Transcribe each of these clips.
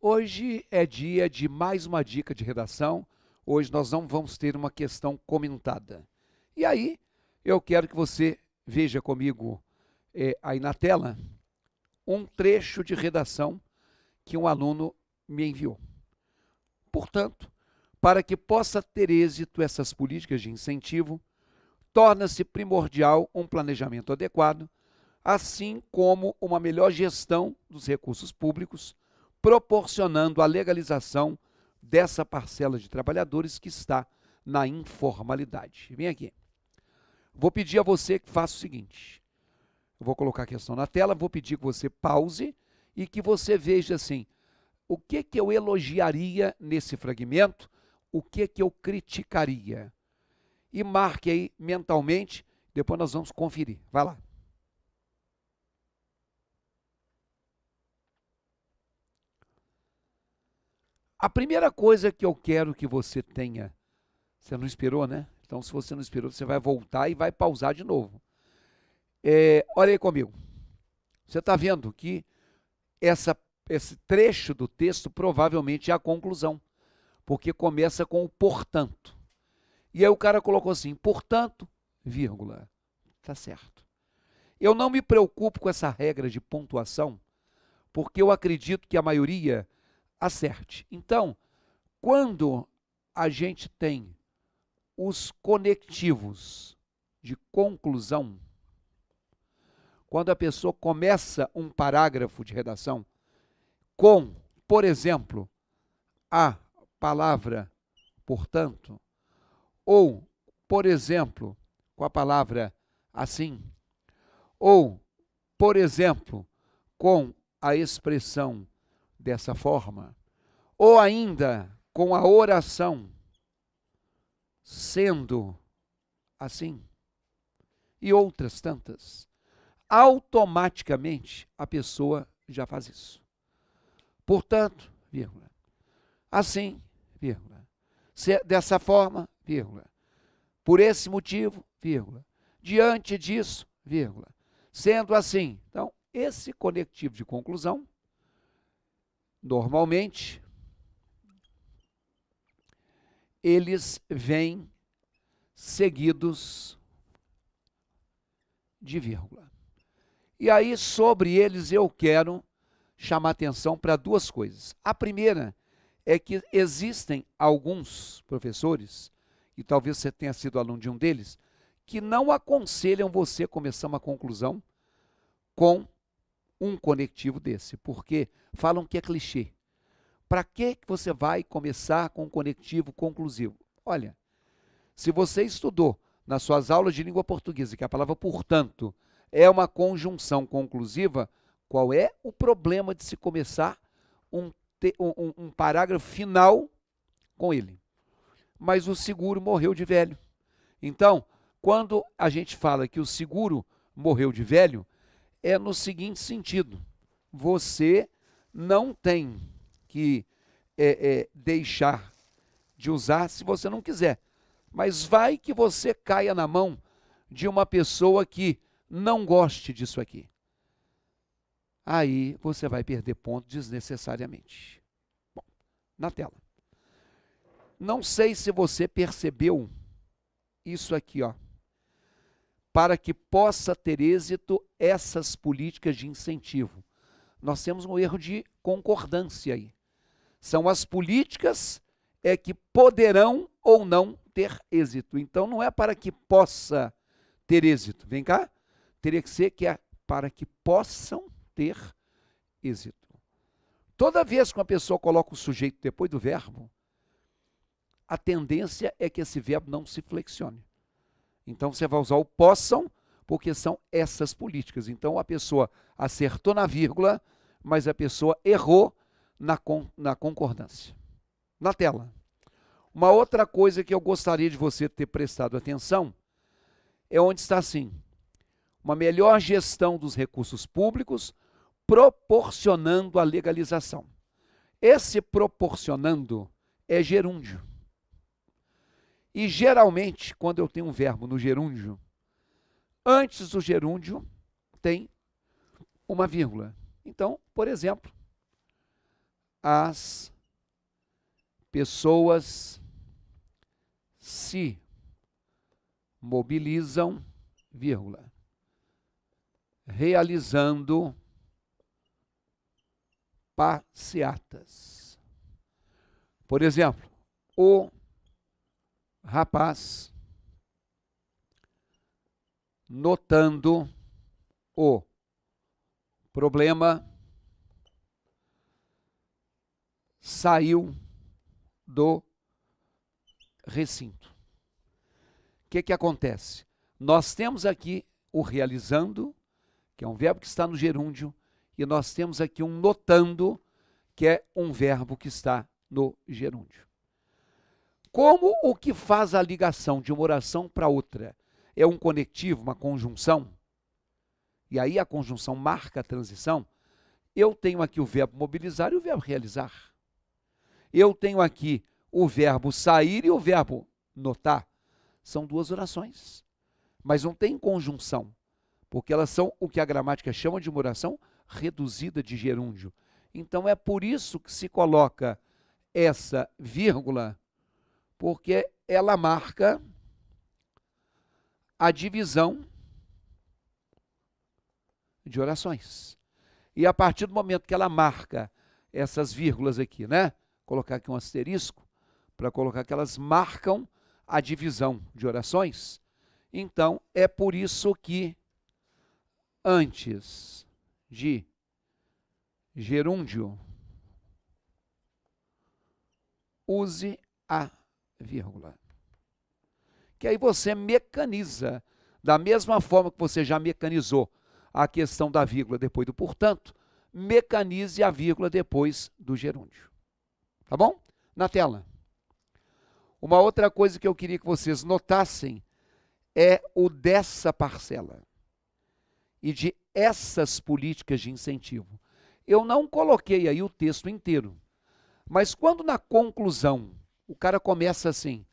Hoje é dia de mais uma dica de redação. Hoje nós não vamos ter uma questão comentada. E aí, eu quero que você veja comigo aí na tela um trecho de redação que um aluno me enviou. Portanto, para que possa ter êxito essas políticas de incentivo, torna-se primordial um planejamento adequado, assim como uma melhor gestão dos recursos públicos, proporcionando a legalização dessa parcela de trabalhadores que está na informalidade. Vem aqui. Vou pedir a você que faça o seguinte. Eu vou colocar a questão na tela, vou pedir que você pause e que você veja assim, o que eu elogiaria nesse fragmento, o que eu criticaria. E marque aí mentalmente, depois nós vamos conferir. Vai lá. A primeira coisa que eu quero que você tenha, você não esperou, né? Então, se você não esperou, você vai voltar e vai pausar de novo. Olha aí comigo. Você está vendo que esse trecho do texto provavelmente é a conclusão, porque começa com o portanto. E aí o cara colocou assim, portanto, vírgula. Tá certo. Eu não me preocupo com essa regra de pontuação, porque eu acredito que a maioria acerte. Então, quando a gente tem os conectivos de conclusão, quando a pessoa começa um parágrafo de redação com, por exemplo, a palavra portanto, ou, por exemplo, com a palavra assim, ou, por exemplo, com a expressão dessa forma, ou ainda com a oração sendo assim, e outras tantas, automaticamente a pessoa já faz isso. Portanto, vírgula, assim, vírgula, dessa forma, vírgula, por esse motivo, vírgula, diante disso, vírgula, sendo assim. Então, esse conectivo de conclusão, normalmente, eles vêm seguidos de vírgula. E aí, sobre eles, eu quero chamar atenção para duas coisas. A primeira é que existem alguns professores, e talvez você tenha sido aluno de um deles, que não aconselham você começar uma conclusão com um conectivo desse, porque falam que é clichê. Para que você vai começar com um conectivo conclusivo? Olha, se você estudou nas suas aulas de língua portuguesa que a palavra portanto é uma conjunção conclusiva, qual é o problema de se começar um parágrafo final com ele? Mas o seguro morreu de velho. Então, quando a gente fala que o seguro morreu de velho, é no seguinte sentido: você não tem que deixar de usar se você não quiser. Mas vai que você caia na mão de uma pessoa que não goste disso aqui. Aí você vai perder ponto desnecessariamente. Bom, na tela. Não sei se você percebeu isso aqui, ó. Para que possa ter êxito essas políticas de incentivo. Nós temos um erro de concordância aí. São as políticas que poderão ou não ter êxito. Então, não é para que possa ter êxito. Vem cá. Teria que ser para que possam ter êxito. Toda vez que uma pessoa coloca o sujeito depois do verbo, a tendência é que esse verbo não se flexione. Então, você vai usar o possam, porque são essas políticas. Então, a pessoa acertou na vírgula, mas a pessoa errou na concordância. Na tela. Uma outra coisa que eu gostaria de você ter prestado atenção é onde está assim: uma melhor gestão dos recursos públicos, proporcionando a legalização. Esse proporcionando é gerúndio. E geralmente, quando eu tenho um verbo no gerúndio, antes do gerúndio tem uma vírgula. Então, por exemplo, as pessoas se mobilizam, vírgula, realizando passeatas. Por exemplo, o rapaz, notando o problema, saiu do recinto. O que acontece? Nós temos aqui o realizando, que é um verbo que está no gerúndio, e nós temos aqui um notando, que é um verbo que está no gerúndio. Como o que faz a ligação de uma oração para outra é um conectivo, uma conjunção, e aí a conjunção marca a transição, eu tenho aqui o verbo mobilizar e o verbo realizar. Eu tenho aqui o verbo sair e o verbo notar. São duas orações, mas não tem conjunção, porque elas são o que a gramática chama de uma oração reduzida de gerúndio. Então é por isso que se coloca essa vírgula, porque ela marca a divisão de orações. E a partir do momento que ela marca essas vírgulas aqui, né? Colocar aqui um asterisco, para colocar que elas marcam a divisão de orações. Então, é por isso que antes de gerúndio, use a vírgula. Que aí você mecaniza, da mesma forma que você já mecanizou a questão da vírgula depois do portanto, mecanize a vírgula depois do gerúndio. Tá bom? Na tela. Uma outra coisa que eu queria que vocês notassem é o dessa parcela e de essas políticas de incentivo. Eu não coloquei aí o texto inteiro, mas quando na conclusão o cara começa assim,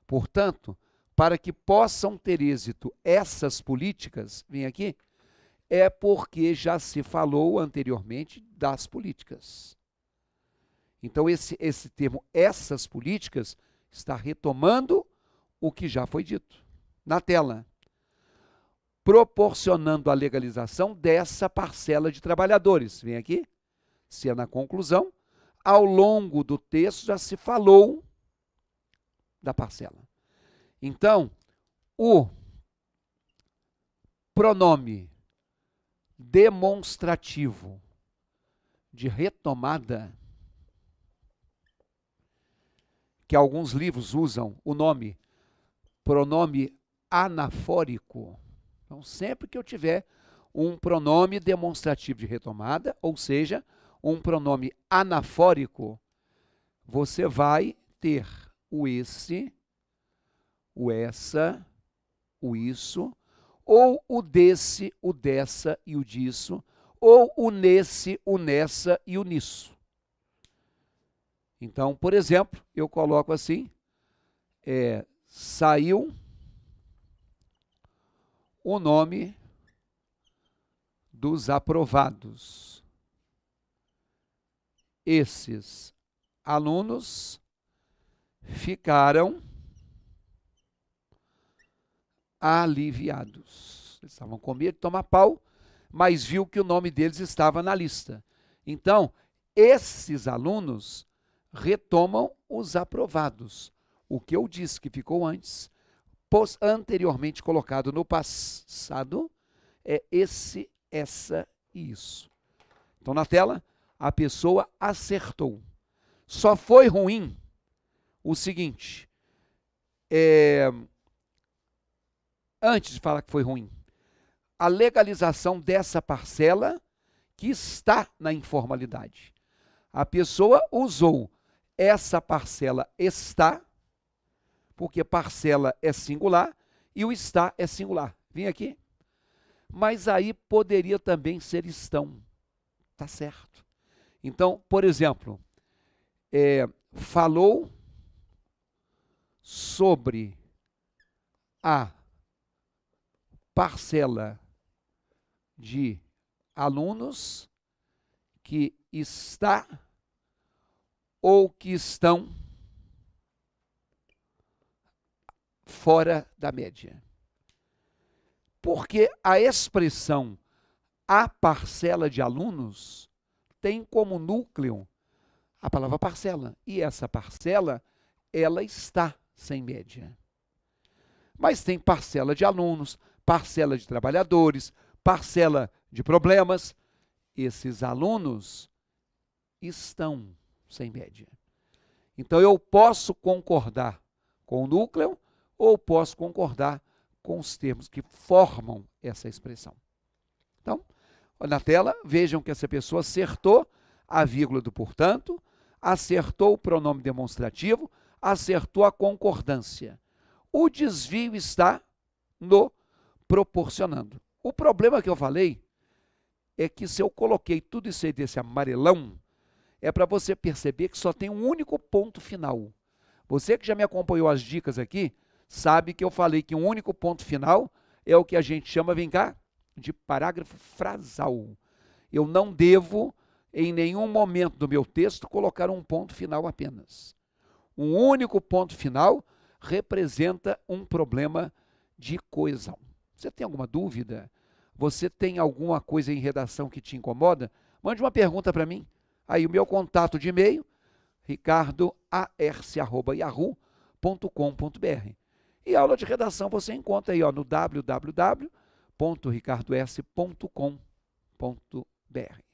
portanto, para que possam ter êxito essas políticas, vem aqui, é porque já se falou anteriormente das políticas. Então esse termo, essas políticas, está retomando o que já foi dito. Na tela, proporcionando a legalização dessa parcela de trabalhadores. Vem aqui, se é na conclusão, ao longo do texto já se falou da parcela. Então, o pronome demonstrativo de retomada, que alguns livros usam o nome pronome anafórico. Então, sempre que eu tiver um pronome demonstrativo de retomada, ou seja, um pronome anafórico, você vai ter o esse, o essa, o isso, ou o desse, o dessa e o disso, ou o nesse, o nessa e o nisso. Então, por exemplo, eu coloco assim, saiu o nome dos aprovados. Esses alunos ficaram aliviados. Eles estavam com medo de tomar pau, mas viu que o nome deles estava na lista. Então, esses alunos retomam os aprovados. O que eu disse que ficou antes, anteriormente colocado no passado, é esse, essa e isso. Então, na tela, a pessoa acertou. Só foi ruim o seguinte, antes de falar que foi ruim, a legalização dessa parcela que está na informalidade. A pessoa usou essa parcela está, porque parcela é singular e o está é singular. Vem aqui. Mas aí poderia também ser estão. Tá certo. Então, por exemplo, falou sobre a parcela de alunos que está ou que estão fora da média. Porque a expressão a parcela de alunos tem como núcleo a palavra parcela. E essa parcela, ela está sem média. Mas tem parcela de alunos, parcela de trabalhadores, parcela de problemas. Esses alunos estão sem média. Então eu posso concordar com o núcleo ou posso concordar com os termos que formam essa expressão. Então, na tela, vejam que essa pessoa acertou a vírgula do portanto, acertou o pronome demonstrativo, acertou a concordância. O desvio está no proporcionando. O problema que eu falei é que se eu coloquei tudo isso aí desse amarelão, é para você perceber que só tem um único ponto final. Você que já me acompanhou as dicas aqui, sabe que eu falei que um único ponto final é o que a gente chama, vem cá, de parágrafo frasal. Eu não devo, em nenhum momento do meu texto, colocar um ponto final apenas. Um único ponto final representa um problema de coesão. Você tem alguma dúvida? Você tem alguma coisa em redação que te incomoda? Mande uma pergunta para mim. Aí o meu contato de e-mail, ricardoarce@yahoo.com.br. E a aula de redação você encontra aí no www.ricardoarce.com.br.